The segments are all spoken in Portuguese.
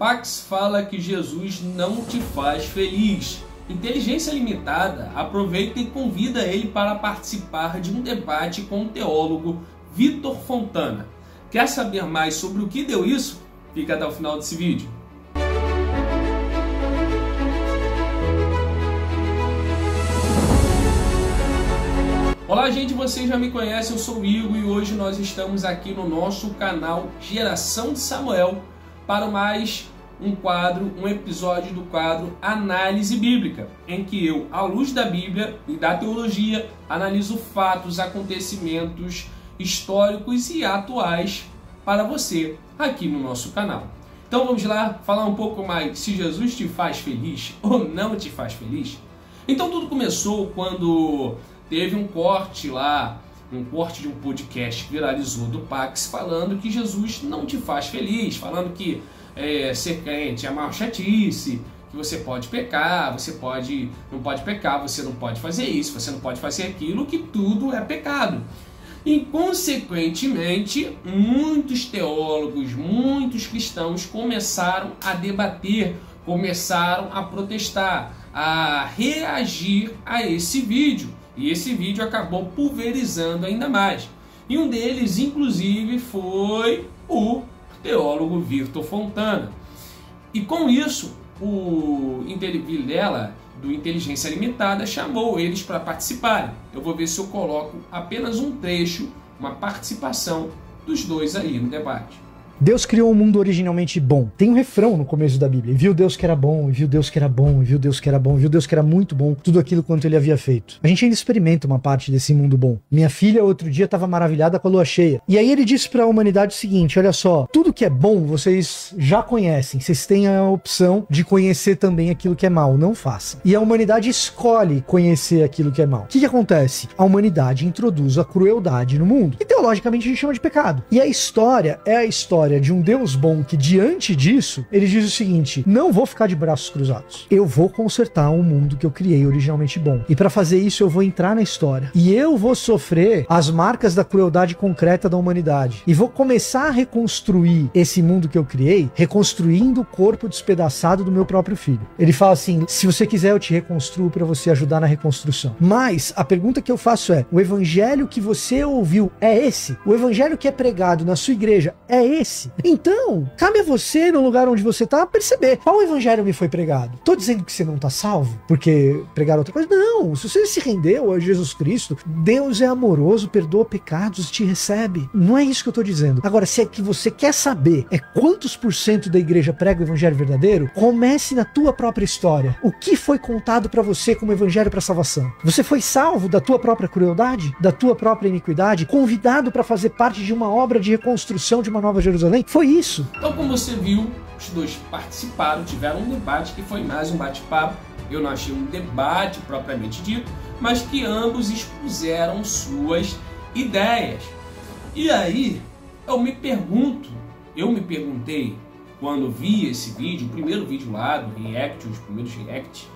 Pax fala que Jesus não te faz feliz. Inteligência Limitada aproveita e convida ele para participar de um debate com o teólogo Vitor Fontana. Quer saber mais sobre o que deu isso? Fica até o final desse vídeo. Olá gente, vocês já me conhecem, eu sou o Igor e hoje nós estamos aqui no nosso canal Geração de Samuel para mais um episódio do quadro Análise Bíblica, em que eu, à luz da Bíblia e da teologia, analiso fatos, acontecimentos históricos e atuais para você aqui no nosso canal. Então vamos lá falar um pouco mais se Jesus te faz feliz ou não te faz feliz. Então tudo começou quando teve um corte de um podcast que viralizou do Pax falando que Jesus não te faz feliz, falando que ser crente é uma chatice, que você pode pecar, não pode pecar, você não pode fazer isso, você não pode fazer aquilo, que tudo é pecado. E, consequentemente, muitos teólogos, muitos cristãos começaram a debater, começaram a protestar, a reagir a esse vídeo. E esse vídeo acabou pulverizando ainda mais. E um deles, inclusive, foi o teólogo Vitor Fontana. E com isso, o Vilela, do Inteligência Limitada, chamou eles para participarem. Eu vou ver se eu coloco apenas um trecho, uma participação dos dois aí no debate. Deus criou um mundo originalmente bom. Tem um refrão no começo da Bíblia. E viu Deus que era bom, e viu Deus que era bom, e viu Deus que era bom, e viu Deus que era muito bom, tudo aquilo quanto ele havia feito. A gente ainda experimenta uma parte desse mundo bom. Minha filha outro dia estava maravilhada com a lua cheia. E aí ele disse para a humanidade o seguinte, olha só, tudo que é bom vocês já conhecem, vocês têm a opção de conhecer também aquilo que é mal, não façam. E a humanidade escolhe conhecer aquilo que é mal. O que acontece? A humanidade introduz a crueldade no mundo. E teologicamente a gente chama de pecado. E a história é a história de um Deus bom que, diante disso, ele diz o seguinte: não vou ficar de braços cruzados. Eu vou consertar um mundo que eu criei originalmente bom. E para fazer isso, eu vou entrar na história. E eu vou sofrer as marcas da crueldade concreta da humanidade. E vou começar a reconstruir esse mundo que eu criei, reconstruindo o corpo despedaçado do meu próprio filho. Ele fala assim: se você quiser, eu te reconstruo para você ajudar na reconstrução. Mas a pergunta que eu faço é: o evangelho que você ouviu é esse? O evangelho que é pregado na sua igreja é esse? Então, cabe a você, no lugar onde você está, perceber qual evangelho me foi pregado. Tô dizendo que você não está salvo porque pregaram outra coisa? Não, se você se rendeu a Jesus Cristo, Deus é amoroso, perdoa pecados, te recebe. Não é isso que eu tô dizendo. Agora, se é que você quer saber quantos % da igreja prega o evangelho verdadeiro, comece na tua própria história. O que foi contado para você como evangelho para salvação? Você foi salvo da tua própria crueldade, da tua própria iniquidade, convidado para fazer parte de uma obra de reconstrução de uma nova Jerusalém? Foi isso. Então, como você viu, os dois participaram, tiveram um debate que foi mais um bate-papo. Eu não achei um debate propriamente dito, mas que ambos expuseram suas ideias. E aí, eu me perguntei, quando vi esse vídeo, o primeiro vídeo lá do React, os primeiros React,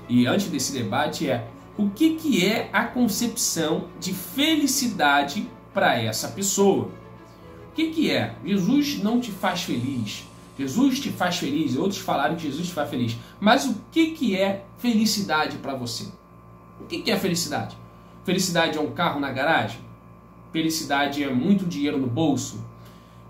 e antes desse debate o que é a concepção de felicidade para essa pessoa? O que é? Jesus não te faz feliz. Jesus te faz feliz. Outros falaram que Jesus te faz feliz. Mas o que é felicidade para você? O que é felicidade? Felicidade é um carro na garagem? Felicidade é muito dinheiro no bolso?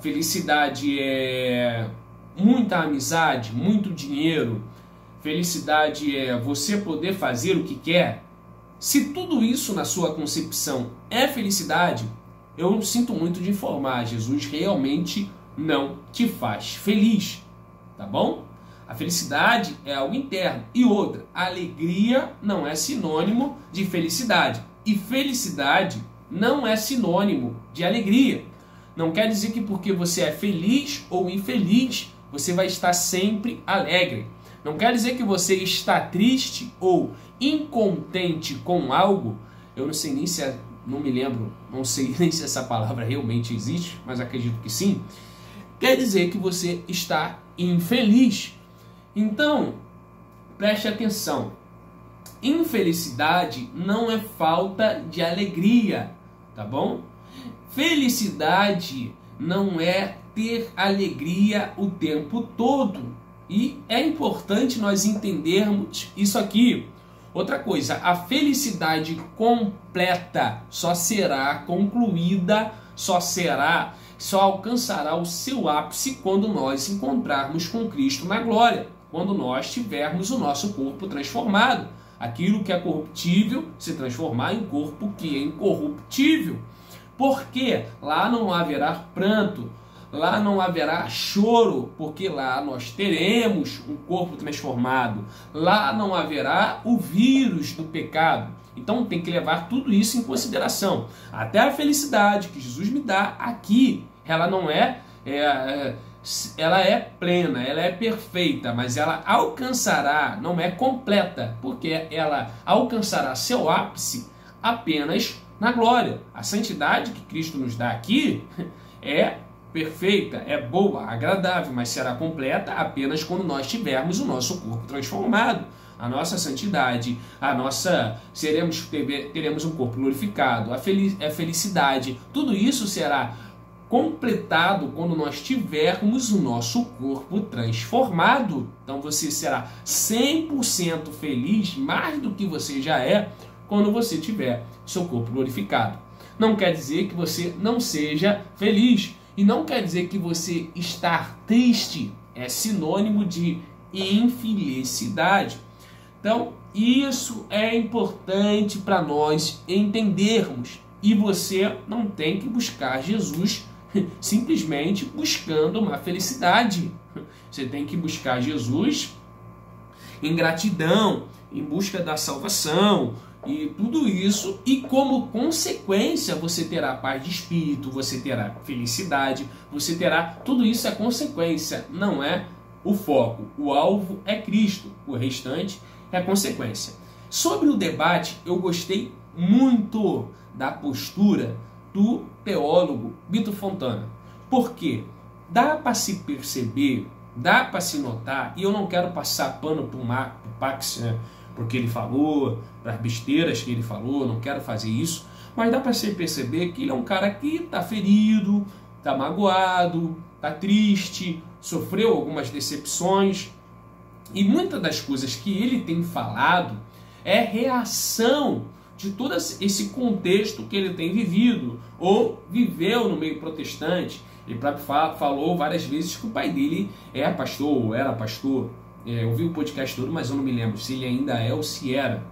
Felicidade é muita amizade, muito dinheiro? Felicidade é você poder fazer o que quer? Se tudo isso na sua concepção é felicidade, eu sinto muito de informar, Jesus realmente não te faz feliz, tá bom? A felicidade é algo interno. E outra, a alegria não é sinônimo de felicidade. E felicidade não é sinônimo de alegria. Não quer dizer que porque você é feliz ou infeliz, você vai estar sempre alegre. Não quer dizer que você está triste ou incontente com algo. Eu não sei nem se não me lembro, não sei nem se essa palavra realmente existe, mas acredito que sim. Quer dizer que você está infeliz. Então, preste atenção. Infelicidade não é falta de alegria, tá bom? Felicidade não é ter alegria o tempo todo. E é importante nós entendermos isso aqui. Outra coisa, a felicidade completa só será concluída, só alcançará o seu ápice quando nós encontrarmos com Cristo na glória, quando nós tivermos o nosso corpo transformado. Aquilo que é corruptível se transformar em corpo que é incorruptível. Porque lá não haverá pranto, lá não haverá choro, porque lá nós teremos um corpo transformado. Lá não haverá o vírus do pecado. Então tem que levar tudo isso em consideração. Até a felicidade que Jesus me dá aqui, ela não ela é plena, ela é perfeita, mas ela alcançará, não é completa, porque ela alcançará seu ápice apenas na glória. A santidade que Cristo nos dá aqui é perfeita, é boa, agradável, mas será completa apenas quando nós tivermos o nosso corpo transformado. A nossa santidade, teremos um corpo glorificado, a felicidade, tudo isso será completado quando nós tivermos o nosso corpo transformado. Então você será 100% feliz, mais do que você já é, quando você tiver seu corpo glorificado. Não quer dizer que você não seja feliz, e não quer dizer que você estar triste é sinônimo de infelicidade. Então, isso é importante para nós entendermos. E você não tem que buscar Jesus simplesmente buscando uma felicidade. Você tem que buscar Jesus em gratidão, em busca da salvação e tudo isso. E como consequência você terá paz de espírito, você terá felicidade, você terá... Tudo isso é consequência, não é o foco. O alvo é Cristo, o restante é consequência. Sobre o debate, eu gostei muito da postura do teólogo Vitor Fontana. Por quê? Dá para se perceber, dá para se notar, e eu não quero passar pano para o Pax, né, porque ele falou, para as besteiras que ele falou, não quero fazer isso, mas dá para se perceber que ele é um cara que está ferido, está magoado, está triste, sofreu algumas decepções, e muitas das coisas que ele tem falado é reação de todo esse contexto que ele tem vivido, ou viveu no meio protestante. Ele falou várias vezes que o pai dele é pastor, ou era pastor. Eu vi o podcast todo, mas eu não me lembro se ele ainda é ou se era.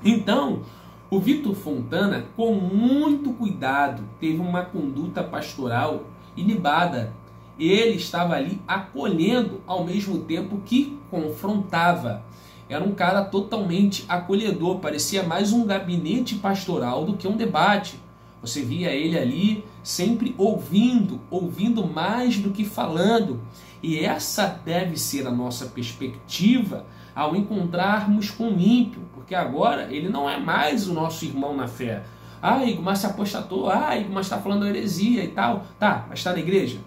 Então, o Vitor Fontana, com muito cuidado, teve uma conduta pastoral ilibada. Ele estava ali acolhendo ao mesmo tempo que confrontava. Era um cara totalmente acolhedor, parecia mais um gabinete pastoral do que um debate. Você via ele ali sempre ouvindo mais do que falando. E essa deve ser a nossa perspectiva ao encontrarmos com o ímpio, porque agora ele não é mais o nosso irmão na fé. Ah, Igor, mas se apostatou, Igor, mas está falando heresia e tal. Tá, mas está na igreja?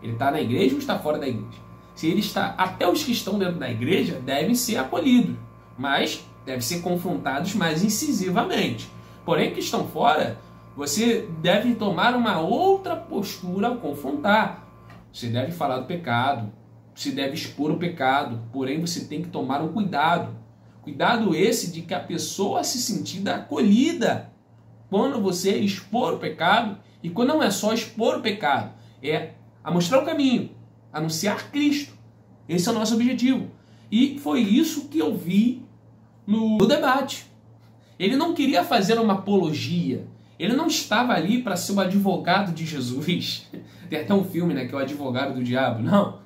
Ele está na igreja ou está fora da igreja? Se ele está, até os que estão dentro da igreja devem ser acolhidos, mas devem ser confrontados mais incisivamente. Porém, que estão fora, você deve tomar uma outra postura ao confrontar. Você deve falar do pecado, você deve expor o pecado, porém você tem que tomar um cuidado. Cuidado esse de que a pessoa se sentir acolhida quando você expor o pecado, e quando não é só expor o pecado, é a mostrar o caminho, anunciar Cristo. Esse é o nosso objetivo. E foi isso que eu vi no debate. Ele não queria fazer uma apologia. Ele não estava ali para ser o advogado de Jesus. Tem até um filme, né, que é o advogado do diabo. Não.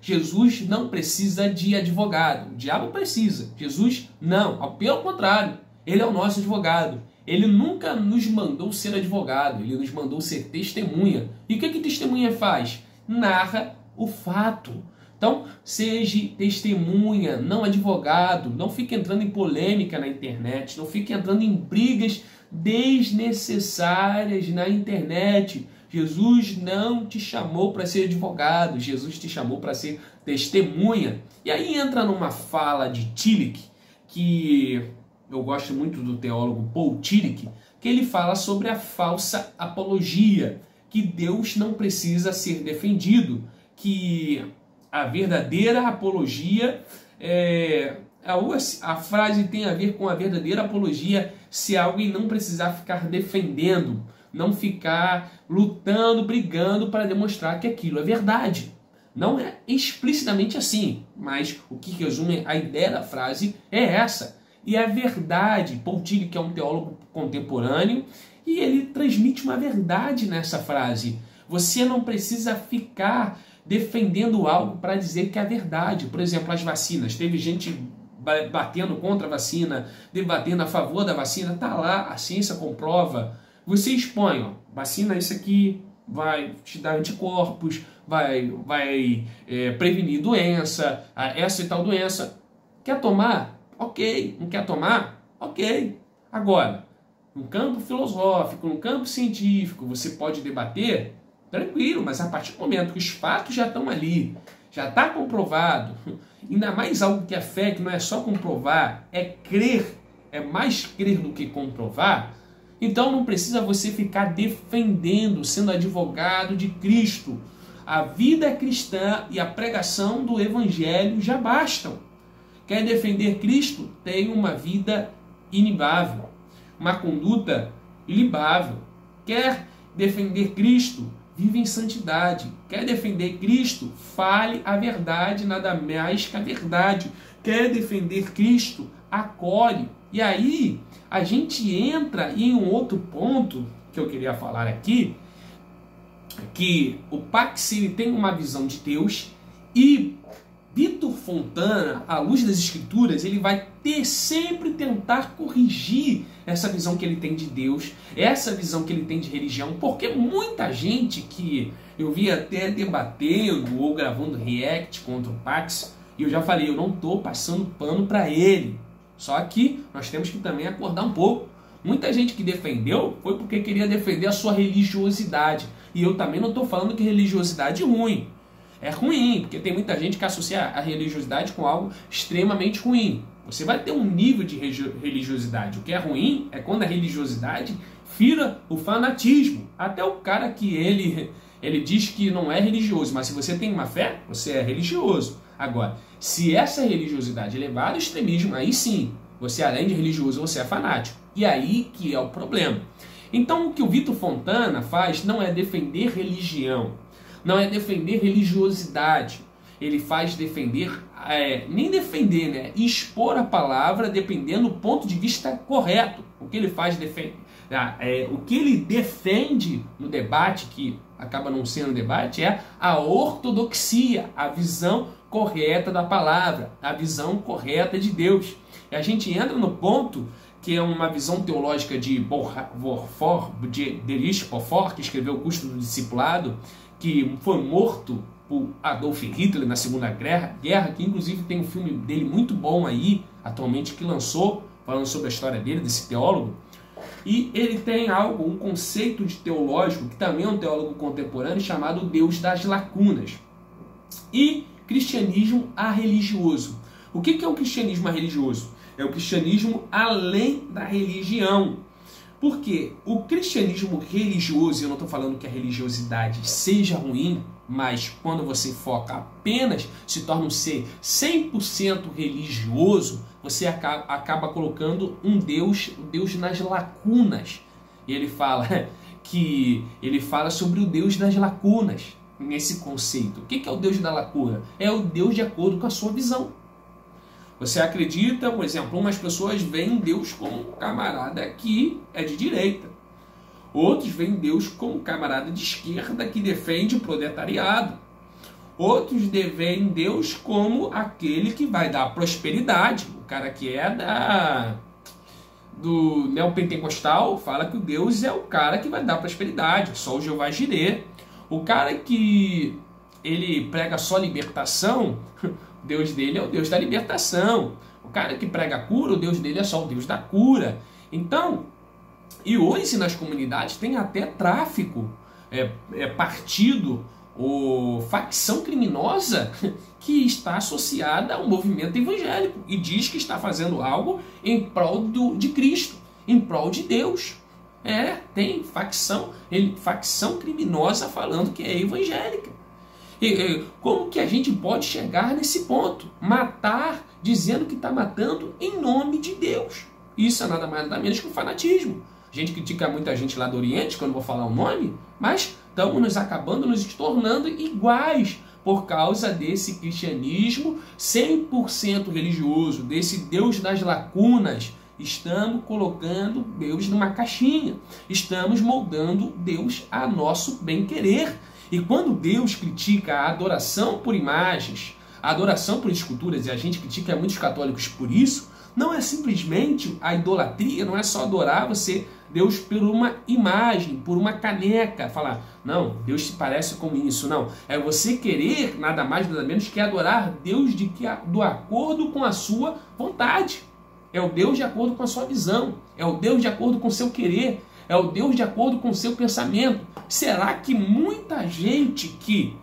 Jesus não precisa de advogado. O diabo precisa. Jesus não. Pelo contrário, ele é o nosso advogado. Ele nunca nos mandou ser advogado. Ele nos mandou ser testemunha. E o que testemunha faz? Narra o fato. Então, seja testemunha, não advogado. Não fique entrando em polêmica na internet. Não fique entrando em brigas desnecessárias na internet. Jesus não te chamou para ser advogado. Jesus te chamou para ser testemunha. E aí entra numa fala de Tillich, que eu gosto muito do teólogo Paul Tillich, que ele fala sobre a falsa apologia. que Deus não precisa ser defendido, que a verdadeira apologia, a frase tem a ver com a verdadeira apologia se alguém não precisar ficar defendendo, não ficar lutando, brigando para demonstrar que aquilo é verdade. Não é explicitamente assim, mas o que resume a ideia da frase é essa. E é verdade. Paul Tillich, que é um teólogo contemporâneo, e ele transmite uma verdade nessa frase. Você não precisa ficar defendendo algo para dizer que é verdade. Por exemplo, as vacinas. Teve gente batendo contra a vacina, debatendo a favor da vacina. Está lá, a ciência comprova. Você expõe, ó, vacina isso aqui vai te dar anticorpos, vai prevenir doença, essa e tal doença. Quer tomar? Ok. Não quer tomar? Ok. Agora, no campo filosófico, no campo científico, você pode debater? Tranquilo, mas a partir do momento que os fatos já estão ali, já está comprovado, ainda mais algo que é fé, que não é só comprovar, é crer, é mais crer do que comprovar, então não precisa você ficar defendendo, sendo advogado de Cristo. A vida cristã e a pregação do Evangelho já bastam. Quer defender Cristo? Tem uma vida inibável, uma conduta ilibável. Quer defender Cristo? Vive em santidade. Quer defender Cristo? Fale a verdade, nada mais que a verdade. Quer defender Cristo? Acolhe. E aí, a gente entra em um outro ponto que eu queria falar aqui, que o Pax tem uma visão de Deus e Vitor Fontana, à luz das Escrituras, ele vai sempre tentar corrigir essa visão que ele tem de Deus, essa visão que ele tem de religião, porque muita gente que eu vi até debatendo ou gravando react contra o Pax, e eu já falei, eu não estou passando pano para ele, só que nós temos que também acordar um pouco. Muita gente que defendeu foi porque queria defender a sua religiosidade, e eu também não estou falando que religiosidade é ruim. É ruim, porque tem muita gente que associa a religiosidade com algo extremamente ruim. Você vai ter um nível de religiosidade. O que é ruim é quando a religiosidade vira o fanatismo. Até o cara que ele diz que não é religioso, mas se você tem uma fé, você é religioso. Agora, se essa religiosidade é levada ao extremismo, aí sim, você além de religioso, você é fanático. E aí que é o problema. Então o que o Vitor Fontana faz não é defender religião, não é defender religiosidade. Ele faz defender, nem defender, né? Expor a palavra dependendo do ponto de vista correto. O que ele faz o que ele defende no debate, que acaba não sendo debate, é a ortodoxia, a visão correta da palavra, a visão correta de Deus. E a gente entra no ponto que é uma visão teológica de Dietrich Bonhoeffer, que escreveu O Custo do Discipulado, que foi morto por Adolf Hitler na Segunda Guerra, que inclusive tem um filme dele muito bom aí, atualmente, que lançou, falando sobre a história dele, desse teólogo. E ele tem um conceito de teológico, que também é um teólogo contemporâneo, chamado Deus das Lacunas. E cristianismo arreligioso. O que é o cristianismo arreligioso? É o cristianismo além da religião. Porque o cristianismo religioso, eu não estou falando que a religiosidade seja ruim, mas quando você foca apenas, se torna um ser 100% religioso, você acaba colocando um Deus nas lacunas. E ele fala sobre o Deus das lacunas, nesse conceito. O que é o Deus da lacuna? É o Deus de acordo com a sua visão. Você acredita, por exemplo, umas pessoas veem Deus como um camarada que é de direita. Outros veem Deus como um camarada de esquerda que defende o proletariado. Outros veem Deus como aquele que vai dar prosperidade. O cara que é do neopentecostal fala que o Deus é o cara que vai dar prosperidade, só o Jeová Jireh. O cara que ele prega só libertação, o Deus dele é o Deus da libertação. O cara que prega cura, o Deus dele é só o Deus da cura. Então, e hoje nas comunidades tem até tráfico, partido ou facção criminosa que está associada ao movimento evangélico e diz que está fazendo algo em prol de Cristo, em prol de Deus. Tem facção criminosa falando que é evangélica. Como que a gente pode chegar nesse ponto? Matar dizendo que está matando em nome de Deus. Isso é nada mais nada menos que um fanatismo. A gente critica muita gente lá do Oriente, quando eu vou falar o nome, mas estamos nos acabando, nos tornando iguais por causa desse cristianismo 100% religioso, desse Deus das lacunas. Estamos colocando Deus numa caixinha. Estamos moldando Deus a nosso bem-querer. E quando Deus critica a adoração por imagens, a adoração por esculturas, e a gente critica muitos católicos por isso, não é simplesmente a idolatria, não é só adorar Deus por uma imagem, por uma caneca, falar, não, Deus se parece com isso, não. É você querer nada mais, nada menos que adorar Deus de acordo com a sua vontade. É o Deus de acordo com a sua visão, é o Deus de acordo com o seu querer, é o Deus de acordo com o seu pensamento. Será que muita gente que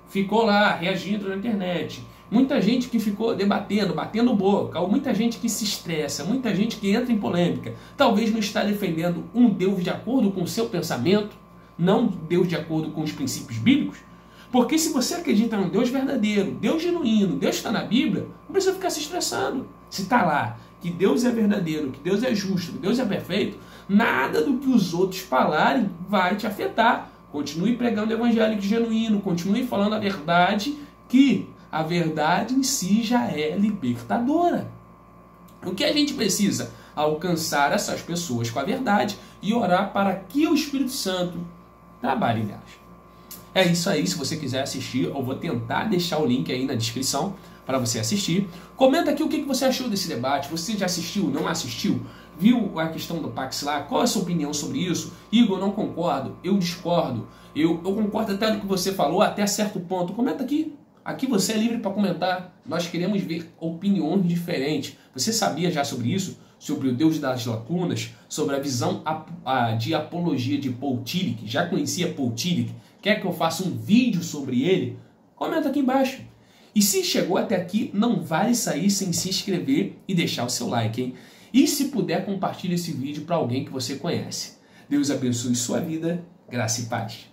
ficou lá reagindo na internet, muita gente que ficou debatendo, batendo boca, ou muita gente que se estressa, muita gente que entra em polêmica, talvez não está defendendo um Deus de acordo com o seu pensamento, não Deus de acordo com os princípios bíblicos? Porque se você acredita num Deus verdadeiro, Deus genuíno, Deus está na Bíblia, não precisa ficar se estressando. Se está lá que Deus é verdadeiro, que Deus é justo, que Deus é perfeito, nada do que os outros falarem vai te afetar. Continue pregando o evangelho genuíno, continue falando a verdade, que a verdade em si já é libertadora. O que a gente precisa? Alcançar essas pessoas com a verdade e orar para que o Espírito Santo trabalhe nelas. É isso aí, se você quiser assistir, eu vou tentar deixar o link aí na descrição para você assistir. Comenta aqui o que você achou desse debate. Você já assistiu, não assistiu? Viu a questão do Pax lá? Qual é a sua opinião sobre isso? Igor, não concordo, eu discordo. Eu concordo até do que você falou, até certo ponto. Comenta aqui. Aqui você é livre para comentar. Nós queremos ver opiniões diferentes. Você sabia já sobre isso? Sobre o Deus das lacunas? Sobre a visão de apologia de Paul Tillich? Já conhecia Paul Tillich? Quer que eu faça um vídeo sobre ele? Comenta aqui embaixo. E se chegou até aqui, não vale sair sem se inscrever e deixar o seu like, hein? E se puder, compartilhe esse vídeo para alguém que você conhece. Deus abençoe sua vida, graça e paz.